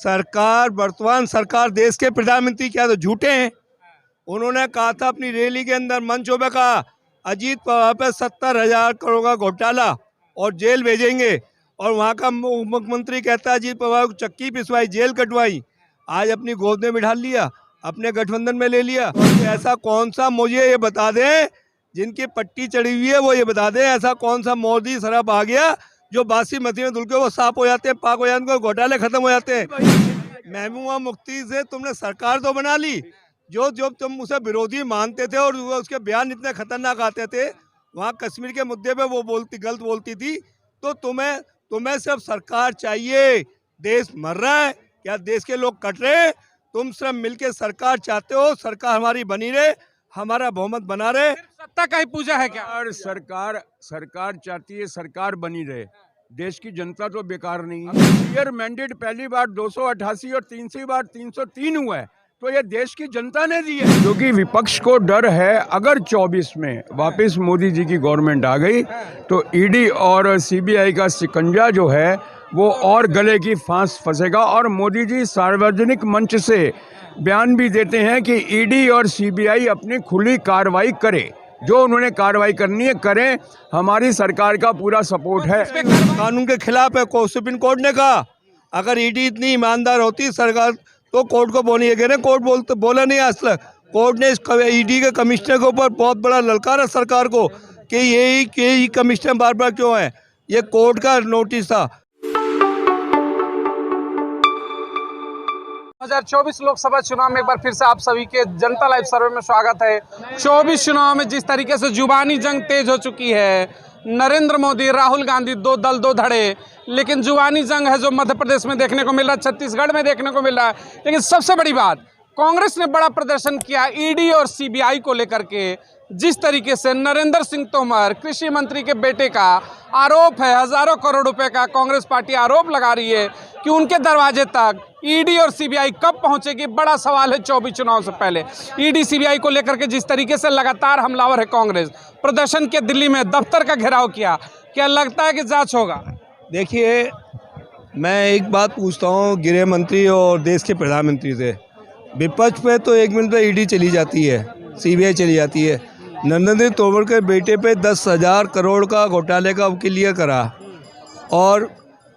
सरकार, वर्तमान सरकार, देश के प्रधानमंत्री क्या तो झूठे हैं। उन्होंने कहा था अपनी रैली के अंदर, मंचों पे कहा अजीत पवार पे 70,000 करोड़ का घोटाला और जेल भेजेंगे, और वहाँ का मुख्यमंत्री कहता है अजीत पवार को चक्की पिसवाई, जेल कटवाई। आज अपनी गोद में बिठा लिया, अपने गठबंधन में ले लिया। तो ऐसा कौन सा, मुझे ये बता दें, जिनकी पट्टी चढ़ी हुई है वो ये बता दें, ऐसा कौन सा मोदी शराब आ गया जो बासमती में धुल के वो साफ हो जाते हैं, पाक हो जाते हैं, घोटाले खत्म हो जाते हैं। महबूबा मुफ्ती से तुमने सरकार तो बना ली, जो जो तुम उसे विरोधी मानते थे और उसके बयान इतने खतरनाक आते थे, वहाँ कश्मीर के मुद्दे पे वो गलत बोलती थी। तो तुम्हें सिर्फ सरकार चाहिए। देश मर रहा है, क्या देश के लोग कट रहे हैं? तुम सिर्फ मिलके सरकार चाहते हो, सरकार हमारी बनी रहे, हमारा बहुमत बना रहे। सत्ता का ही पूजा है क्या? और सरकार चाहती है सरकार बनी रहे, देश की जनता तो बेकार नहीं है। ईयर मैंडेट पहली बार 288 और तीसरी बार 303 हुआ है, तो ये देश की जनता ने दी है। क्योंकि विपक्ष को डर है, अगर 24 में वापस मोदी जी की गवर्नमेंट आ गई तो ईडी और सीबीआई का शिकंजा जो है वो और गले की फांस फंसेगा। और मोदी जी सार्वजनिक मंच से बयान भी देते हैं कि ईडी और सीबीआई अपनी खुली कार्रवाई करे, जो उन्होंने कार्रवाई करनी है करें, हमारी सरकार का पूरा सपोर्ट है। कानून के खिलाफ है। सुप्रीम कोर्ट ने कहा अगर ईडी इतनी ईमानदार होती सरकार तो कोर्ट को बोलिए, कह रहे कोर्ट बोला नहीं आज तक। कोर्ट ने इस ईडी के कमिश्नर के ऊपर बहुत बड़ा ललकारा सरकार को कि यही कमिश्नर बार बार क्यों है। ये कोर्ट का नोटिस था। 2024 लोकसभा चुनाव में एक बार फिर से आप सभी के जनता लाइव सर्वे में स्वागत है। 24 चुनाव में जिस तरीके से जुबानी जंग तेज हो चुकी है, नरेंद्र मोदी, राहुल गांधी, दो दल दो धड़े, लेकिन जुबानी जंग है जो मध्य प्रदेश में देखने को मिल रहा है, छत्तीसगढ़ में देखने को मिल रहा है। लेकिन सबसे बड़ी बात, कांग्रेस ने बड़ा प्रदर्शन किया ईडी और सीबीआई को लेकर के। जिस तरीके से नरेंद्र सिंह तोमर, कृषि मंत्री के बेटे का आरोप है, हजारों करोड़ रुपए का कांग्रेस पार्टी आरोप लगा रही है कि उनके दरवाजे तक ईडी और सीबीआई कब पहुंचेगी, बड़ा सवाल है 24 चुनाव से पहले। ईडी सीबीआई को लेकर के जिस तरीके से लगातार हमलावर है कांग्रेस, प्रदर्शन के दिल्ली में दफ्तर का घेराव किया, क्या लगता है कि जांच होगा? देखिए, मैं एक बात पूछता हूँ गृह मंत्री और देश के प्रधानमंत्री से। विपक्ष पे तो 1 मिनट पे ईडी चली जाती है, सीबीआई चली जाती है। नरेंद्र सिंह तोमर के बेटे पे 10,000 करोड़ का घोटाले का क्लियर करा और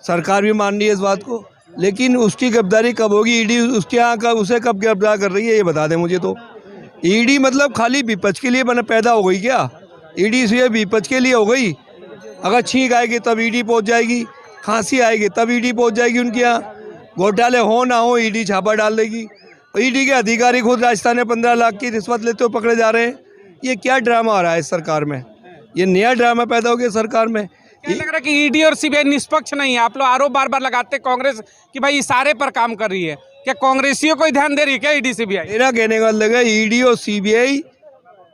सरकार भी मान रही है इस बात को, लेकिन उसकी गिरफ्तारी कब होगी? ईडी उसके यहाँ का उसे कब गिरफ्तार कर रही है, ये बता दें मुझे। तो ईडी मतलब खाली विपक्ष के लिए पैदा हो गई क्या? ईडी से विपक्ष के लिए हो गई? अगर छींक आएगी तब ईडी पहुँच जाएगी, खांसी आएगी तब ईडी पहुँच जाएगी उनके यहाँ। घोटाले हो ना हो ईडी छापा डाल देगी। ईडी के अधिकारी खुद राजस्थान में 15 लाख की रिश्वत लेते हुए पकड़े जा रहे हैं। ये क्या ड्रामा आ रहा है इस सरकार में? ये नया ड्रामा पैदा हो गया सरकार में। क्या लग रहा है कि ईडी और सीबीआई निष्पक्ष नहीं है? आप लोग आरोप बार बार लगाते कांग्रेस कि भाई इशारे पर काम कर रही है, क्या कांग्रेसियों को ध्यान दे रही है क्या ईडी सीबीआई? मेरा कहने का मतलब है ईडी और सीबीआई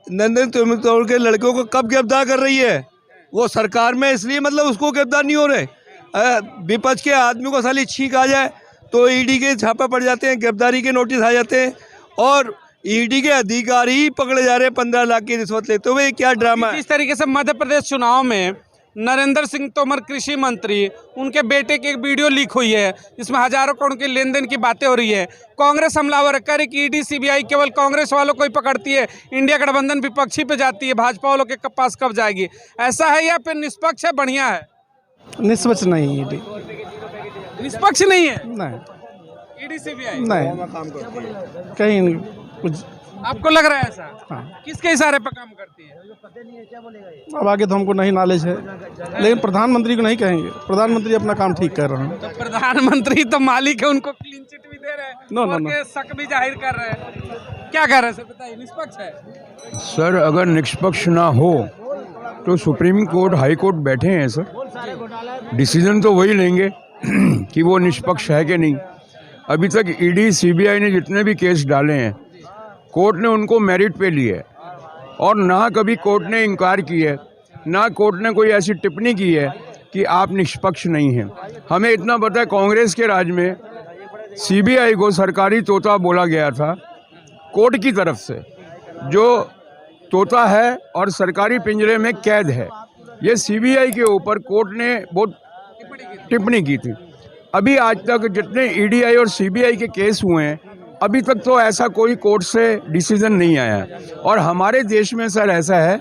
नरेंद्र तोमर के लड़कों को कब गिरफ्तार कर रही है? वो सरकार में इसलिए मतलब उसको गिरफ्तार नहीं हो रहे। विपक्ष के आदमी को साली छींक आ जाए तो ईडी के छापे पड़ जाते हैं, गिरफ्तारी के नोटिस आ जाते हैं, और ईडी के अधिकारी पकड़े जा रहे हैं 15 लाख की रिश्वत लेते हुए। क्या ड्रामा है? इस तरीके से मध्य प्रदेश चुनाव में नरेंद्र सिंह तोमर कृषि मंत्री, उनके बेटे की एक वीडियो लीक हुई है, इसमें हजारों करोड़ के लेन देन की बातें हो रही है। कांग्रेस हमलावर कर रही कि ईडी सीबीआई केवल कांग्रेस वालों को ही पकड़ती है, इंडिया गठबंधन विपक्षी पे जाती है, भाजपा वालों के पास कब जाएगी? ऐसा है या फिर निष्पक्ष है, बढ़िया है? निष्पक्ष नहीं, ईडी निष्पक्ष नहीं है। नहीं, ईडी सीबीआई नहीं, कहीं कुछ आपको लग रहा है ऐसा? हाँ। किसके इशारे पर काम करती है? अब आगे तो हमको नहीं नॉलेज है, लेकिन प्रधानमंत्री को नहीं कहेंगे, प्रधानमंत्री अपना काम ठीक कर रहे हैं। तो प्रधानमंत्री तो मालिक है, उनको क्लीन चिट भी दे रहे हैं, नो, नो, और नो। के शक भी जाहिर कर रहे हैं। क्या कर रहे हैं सर, बताइए, निष्पक्ष है? सर, अगर निष्पक्ष ना हो तो सुप्रीम कोर्ट, हाई कोर्ट बैठे हैं सर, डिसीजन तो वही लेंगे कि वो निष्पक्ष है कि नहीं। अभी तक ईडी सीबीआई ने जितने भी केस डाले हैं, कोर्ट ने उनको मेरिट पे लिए, और ना कभी कोर्ट ने इनकार की है, ना कोर्ट ने कोई ऐसी टिप्पणी की है कि आप निष्पक्ष नहीं हैं। हमें इतना पता है कांग्रेस के राज में सीबीआई को सरकारी तोता बोला गया था कोर्ट की तरफ से, जो तोता है और सरकारी पिंजरे में कैद है। ये सीबीआई के ऊपर कोर्ट ने बहुत टिप्पणी की थी। अभी आज तक जितने ईडीआई और सीबीआई के केस हुए हैं, अभी तक तो ऐसा कोई कोर्ट से डिसीजन नहीं आया है। और हमारे देश में सर ऐसा है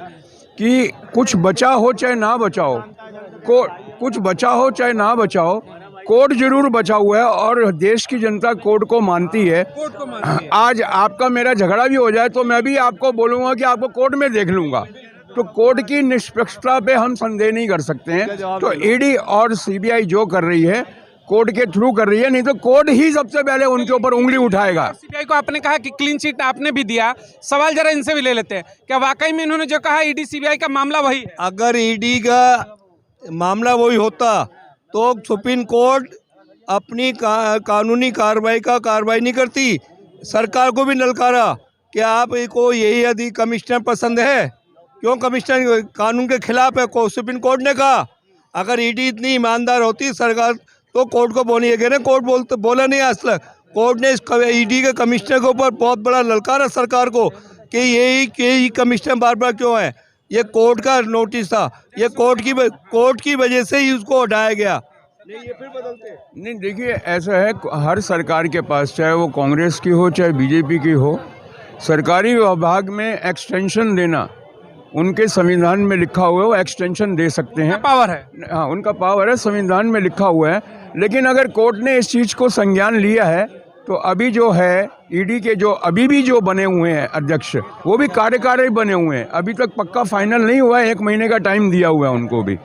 कि कुछ बचा हो चाहे ना बचाओ, कुछ बचा हो चाहे ना बचाओ, कोर्ट जरूर बचा हुआ है और देश की जनता कोर्ट को मानती है। आज आपका मेरा झगड़ा भी हो जाए तो मैं भी आपको बोलूँगा कि आपको कोर्ट में देख लूँगा। तो कोर्ट की निष्पक्षता पे हम संदेह नहीं कर सकते हैं। तो ईडी और सीबीआई जो कर रही है कोर्ट के थ्रू कर रही है, नहीं तो कोर्ट ही सबसे पहले उनके ऊपर उंगली उठाएगा। सीबीआई को आपने कहा कि क्लीन चिट आपने भी दिया, सवाल जरा इनसे भी ले लेते हैं, क्या वाकई में इन्होंने जो कहा ईडी सीबीआई का मामला वही है? अगर ईडी का मामला वही होता तो सुप्रीम कोर्ट अपनी कानूनी कार्रवाई नहीं करती। सरकार को भी नलकारा कि आपको यही कमिश्नर पसंद है, क्यों कमिश्नर कानून के खिलाफ है? को सुप्रीम कोर्ट ने कहा अगर ईडी इतनी ईमानदार होती सरकार तो कोर्ट को बोलिए ना, कोर्ट बोला नहीं आज तक। कोर्ट ने इस ईडी के कमिश्नर के ऊपर बहुत बड़ा ललकारा सरकार को कि यही कमिश्नर बार बार क्यों है। ये कोर्ट का नोटिस था, ये कोर्ट की वजह से ही उसको हटाया गया। नहीं ये फिर बदलते नहीं, देखिए ऐसा है, हर सरकार के पास चाहे वो कांग्रेस की हो चाहे बीजेपी की हो, सरकारी विभाग में एक्सटेंशन देना उनके संविधान में लिखा हुआ है, वो एक्सटेंशन दे सकते हैं, पावर है। हाँ, उनका पावर है, संविधान में लिखा हुआ है। लेकिन अगर कोर्ट ने इस चीज़ को संज्ञान लिया है तो अभी जो है ईडी के जो अभी भी जो बने हुए हैं अध्यक्ष, वो भी कार्यकारी बने हुए हैं, अभी तक पक्का फाइनल नहीं हुआ है, 1 महीने का टाइम दिया हुआ है उनको भी।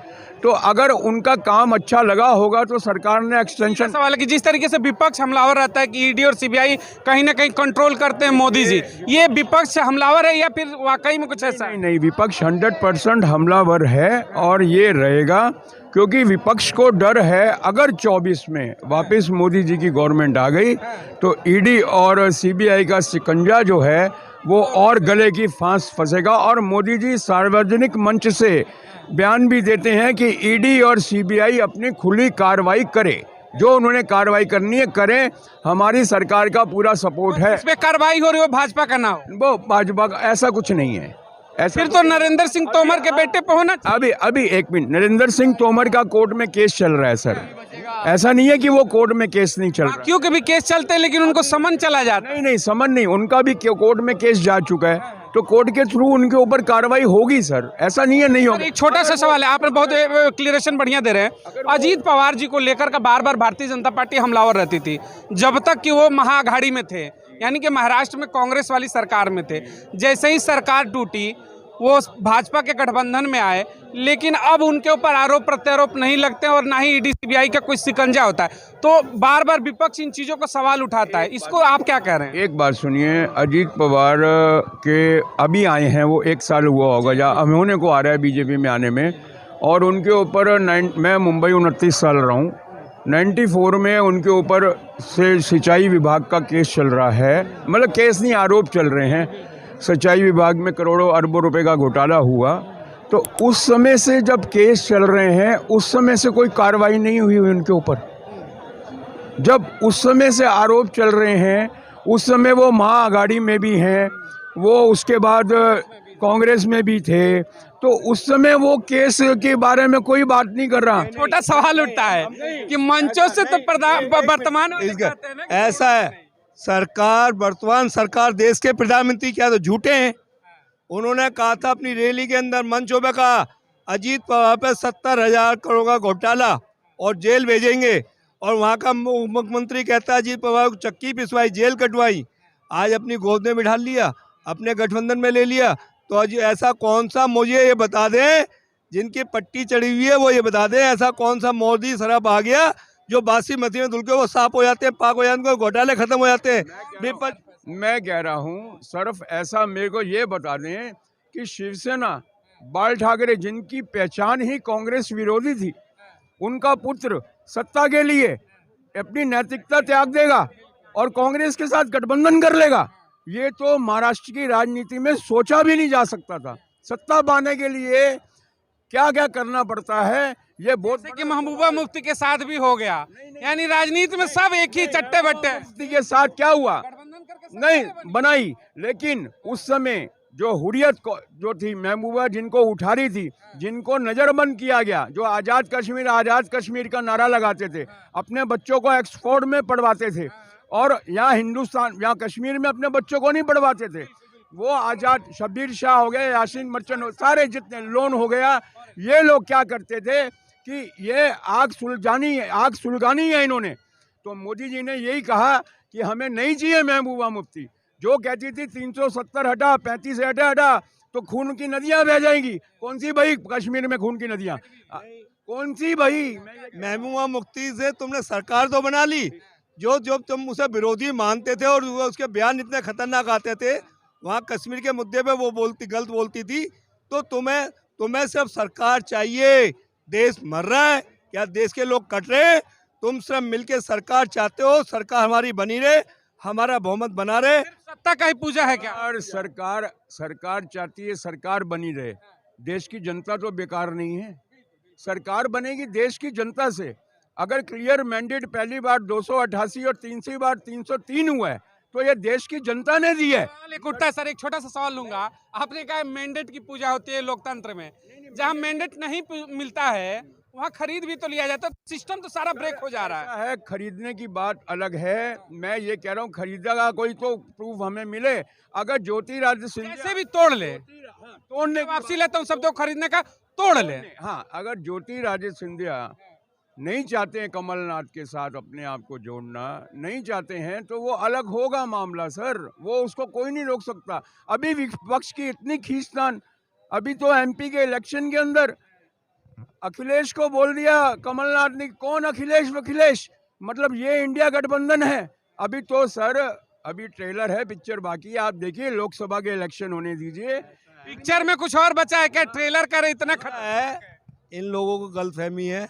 तो अगर उनका काम अच्छा लगा होगा तो सरकार ने एक्सटेंशन। सवाल है कि जिस तरीके से विपक्ष हमलावर रहता है कि ईडी और सीबीआई कहीं ना कहीं कंट्रोल करते हैं मोदी जी, ये विपक्ष हमलावर है या फिर वाकई में कुछ ऐसा? नहीं, विपक्ष 100% हमलावर है और ये रहेगा, क्योंकि विपक्ष को डर है अगर 24 में वापस मोदी जी की गवर्नमेंट आ गई तो ईडी और सीबीआई का शिकंजा जो है वो और गले की फांस फंसेगा। और मोदी जी सार्वजनिक मंच से बयान भी देते हैं कि ईडी और सीबीआई अपनी खुली कार्रवाई करे, जो उन्होंने कार्रवाई करनी है करें, हमारी सरकार का पूरा सपोर्ट है। इस पे कार्रवाई हो रही हो भाजपा का ना हो, वो भाजपा का ऐसा कुछ नहीं है। ऐसा फिर तो नरेंद्र सिंह तोमर के बेटे पे होना। अभी 1 मिनट, नरेंद्र सिंह तोमर का कोर्ट में केस चल रहा है सर, ऐसा नहीं है कि वो कोर्ट में केस नहीं चल रहा। क्योंकि भी केस चलते हैं लेकिन उनको समन चला जाता है। नहीं, समन नहीं, उनका भी कोर्ट में केस जा चुका है, तो कोर्ट के थ्रू उनके ऊपर कार्रवाई होगी सर, ऐसा नहीं है नहीं होगी। एक छोटा सा सवाल है, आपने बहुत क्लियरेशन बढ़िया दे रहे हैं। अजीत पवार जी को लेकर का बार बार भारतीय जनता पार्टी हमलावर रहती थी जब तक कि वो महाअघाड़ी में थे, यानी कि महाराष्ट्र में कांग्रेस वाली सरकार में थे। जैसे ही सरकार टूटी वो भाजपा के गठबंधन में आए, लेकिन अब उनके ऊपर आरोप प्रत्यारोप नहीं लगते और ना ही ईडी सीबीआई का कोई शिकंजा होता है, तो बार बार विपक्ष इन चीज़ों का सवाल उठाता है। इसको आप क्या कह रहे हैं? एक बात सुनिए, अजीत पवार के अभी आए हैं, वो 1 साल हुआ होगा या अब होने को आ रहा है बीजेपी में आने में, और उनके ऊपर मैं मुंबई 29 साल रहा हूँ, 94 में उनके ऊपर से सिंचाई विभाग का केस चल रहा है, मतलब केस नहीं आरोप चल रहे हैं, सिंचाई विभाग में करोड़ों अरबों रुपए का घोटाला हुआ। तो उस समय से जब केस चल रहे हैं उस समय से कोई कार्रवाई नहीं हुई उनके ऊपर। जब उस समय से आरोप चल रहे हैं उस समय वो महाअघाड़ी में भी हैं, वो उसके बाद कांग्रेस में भी थे, तो उस समय वो केस के बारे में कोई बात नहीं कर रहा। छोटा सवाल उठता है कि मंचों से तो वर्तमान ऐसा है, सरकार वर्तमान सरकार देश के प्रधानमंत्री क्या तो झूठे हैं। उन्होंने कहा था अपनी रैली के अंदर मंचों पे कहा अजीत पवार पे 70,000 करोड़ का घोटाला और जेल भेजेंगे, और वहाँ का मुख्यमंत्री कहता है अजीत पवार को चक्की पिसवाई, जेल कटवाई। आज अपनी गोद में बिठा लिया, अपने गठबंधन में ले लिया। तो आज ऐसा कौन सा, मुझे ये बता दें, जिनकी पट्टी चढ़ी हुई है वो ये बता दें, ऐसा कौन सा मोदी शराब आ गया जो बासमती में धुल के वो साफ हो जाते हैं, पाक हो जाते हैं, घोटाले खत्म हो जाते हैं। मैं कह रहा हूँ सिर्फ ऐसा मेरे को ये बता दें कि शिवसेना बाल ठाकरे, जिनकी पहचान ही कांग्रेस विरोधी थी, उनका पुत्र सत्ता के लिए अपनी नैतिकता त्याग देगा और कांग्रेस के साथ गठबंधन कर लेगा। ये तो महाराष्ट्र की राजनीति में सोचा भी नहीं जा सकता था। सत्ता पाने के लिए क्या क्या करना पड़ता है, ये बहुत कि महबूबा मुफ्ती के साथ भी हो गया, यानी राजनीति में सब एक ही चट्टे बट्टे। मुफ्ती के साथ क्या हुआ, नहीं बनाई, लेकिन उस समय जो हुर्रियत को जो थी, महबूबा जिनको उठा रही थी, जिनको नज़रबंद किया गया, जो आज़ाद कश्मीर का नारा लगाते थे, अपने बच्चों को ऑक्सफोर्ड में पढ़वाते थे और यहाँ कश्मीर में अपने बच्चों को नहीं पढ़वाते थे, वो आज़ाद शब्बीर शाह हो गए, यासीन मर्चेंट, सारे जितने लोन हो गया, ये लोग क्या करते थे कि ये आग सुलगानी है इन्होंने। तो मोदी जी ने यही कहा कि हमें नहीं चाहिए महबूबा मुफ्ती, जो कहती थी 370 हटा, 35 हटा तो खून की नदियां बह जाएंगी। कौन सी भाई कश्मीर में खून की नदियां, कौन सी भाई? महबूबा मुफ्ती से तुमने सरकार तो बना ली, जो तुम उसे विरोधी मानते थे और उसके बयान इतने खतरनाक आते थे, वहाँ कश्मीर के मुद्दे पे वो गलत बोलती थी। तो तुम्हें सिर्फ सरकार चाहिए। देश मर रहा है, क्या देश के लोग कट रहे हैं? तुम सिर्फ मिलके सरकार चाहते हो, सरकार हमारी बनी रहे, हमारा बहुमत बना रहे। सत्ता का ही पूजा है क्या? और सरकार चाहती है सरकार बनी रहे, देश की जनता तो बेकार नहीं है। सरकार बनेगी देश की जनता से। अगर क्लियर मैंडेट पहली बार 288 और तीसरी बार 303 हुआ है तो ये देश की जनता ने दी है। सवाल एक उठता है सर, एक छोटा सा सवाल लूंगा। आपने कहा मैंडेट की पूजा होती है लोकतंत्र में, जहां मैंडेट नहीं मिलता है वहां खरीद भी तो लिया जाता है, सिस्टम तो सारा ब्रेक हो जा रहा है। खरीदने की बात अलग है, मैं ये कह रहा हूँ खरीदेगा कोई तो प्रूफ हमें मिले। अगर ज्योतिरादित्य सिंधिया कैसे भी तोड़ ले, तोड़ने की वापसी लेता हूँ शब्दों को खरीदने का, तोड़ ले। हाँ, अगर ज्योतिरादित्य सिंधिया नहीं चाहते हैं कमलनाथ के साथ अपने आप को जोड़ना, नहीं चाहते हैं तो वो अलग होगा मामला सर, वो उसको कोई नहीं रोक सकता। अभी विपक्ष की इतनी खींचतान, अभी तो एमपी के इलेक्शन के अंदर अखिलेश को बोल दिया कमलनाथ ने, कौन अखिलेश, मतलब ये इंडिया गठबंधन है। अभी तो सर अभी ट्रेलर है, पिक्चर बाकी है, आप देखिए, लोकसभा के इलेक्शन होने दीजिए। पिक्चर में कुछ और बचा है क्या? ट्रेलर करे इतना है, इन लोगों को गलतफहमी है।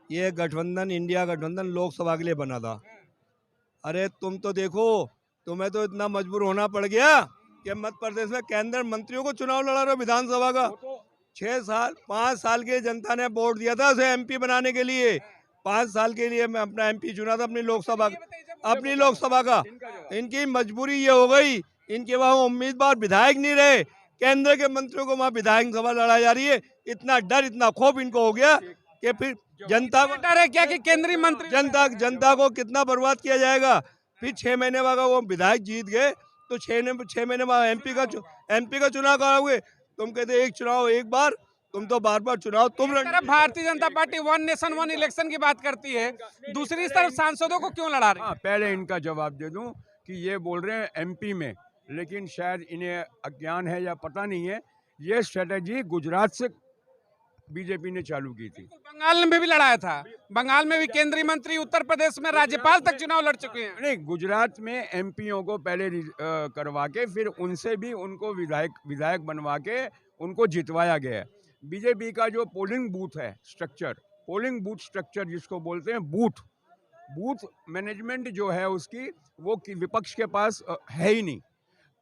ये गठबंधन, इंडिया गठबंधन लोकसभा के लिए बना था। अरे तुम तो देखो, तुम्हें तो इतना मजबूर होना पड़ गया कि मध्य प्रदेश में केंद्र मंत्रियों को चुनाव लड़ा रहे हो विधानसभा का। 5 साल के जनता ने वोट दिया था उसे एमपी बनाने के लिए। 5 साल के लिए मैं अपना एमपी चुना था अपनी लोकसभा का। इनकी मजबूरी ये हो गई, इनके वहाँ उम्मीदवार विधायक नहीं रहे, केंद्र के मंत्रियों को वहाँ विधायक सभा लड़ाई जा रही है। इतना डर, इतना खौफ इनको हो गया कि फिर जनता को डर है क्या कि केंद्रीय मंत्री, जनता को कितना बर्बाद किया जाएगा। फिर 6 महीने बाद वो विधायक जीत गए तो 6 महीने बाद एमपी का चुनाव कराओगे। तुम कहते एक चुनाव एक बार, तुम तो बार चुनाव तुम। Bharatiya Janata party 1 nation 1 election की बात करती है, दूसरी तरफ सांसदों को क्यों लड़ा रही है? पहले इनका जवाब दे दूं कि ये बोल रहे हैं एमपी में, लेकिन शायद इन्हें अज्ञान है या पता नहीं है, ये स्ट्रेटेजी गुजरात से बीजेपी ने चालू की थी। बंगाल में भी लड़ाया था, बंगाल में भी केंद्रीय मंत्री, उत्तर प्रदेश में राज्यपाल तक चुनाव लड़ चुके हैं। नहीं, गुजरात में एमपीओ को पहले करवा के फिर उनसे भी उनको विधायक बनवा के उनको जितवाया गया। बीजेपी का जो पोलिंग बूथ स्ट्रक्चर जिसको बोलते हैं, बूथ मैनेजमेंट जो है उसकी, वो विपक्ष के पास है ही नहीं।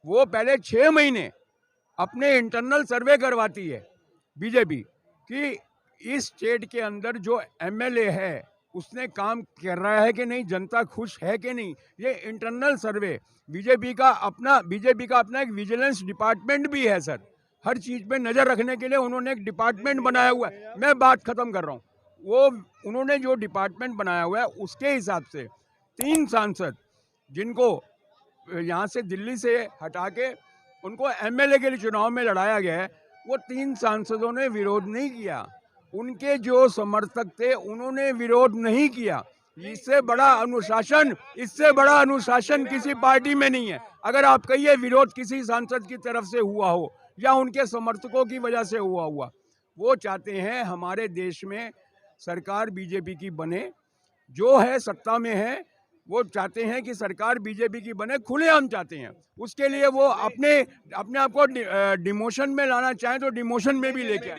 वो पहले 6 महीने अपने इंटरनल सर्वे करवाती है बीजेपी कि इस स्टेट के अंदर जो एमएलए है उसने काम कर रहा है कि नहीं, जनता खुश है कि नहीं। ये इंटरनल सर्वे बीजेपी का अपना एक विजिलेंस डिपार्टमेंट भी है सर। हर चीज़ पे नज़र रखने के लिए उन्होंने एक डिपार्टमेंट बनाया हुआ है। मैं बात ख़त्म कर रहा हूँ। वो उन्होंने जो डिपार्टमेंट बनाया हुआ है उसके हिसाब से 3 सांसद जिनको यहाँ से दिल्ली से हटा के उनको एमएलए के लिए चुनाव में लड़ाया गया है, वो 3 सांसदों ने विरोध नहीं किया। उनके जो समर्थक थे उन्होंने विरोध नहीं किया। इससे बड़ा अनुशासन किसी पार्टी में नहीं है। अगर आप कहिए विरोध किसी सांसद की तरफ से हुआ हो या उनके समर्थकों की वजह से हुआ, वो चाहते हैं हमारे देश में सरकार बीजेपी की बने, जो है सत्ता में है वो चाहते हैं कि सरकार बीजेपी की बने, खुलेआम चाहते हैं। उसके लिए वो अपने आप को डिमोशन में लाना चाहें तो डिमोशन में भी लेके आए।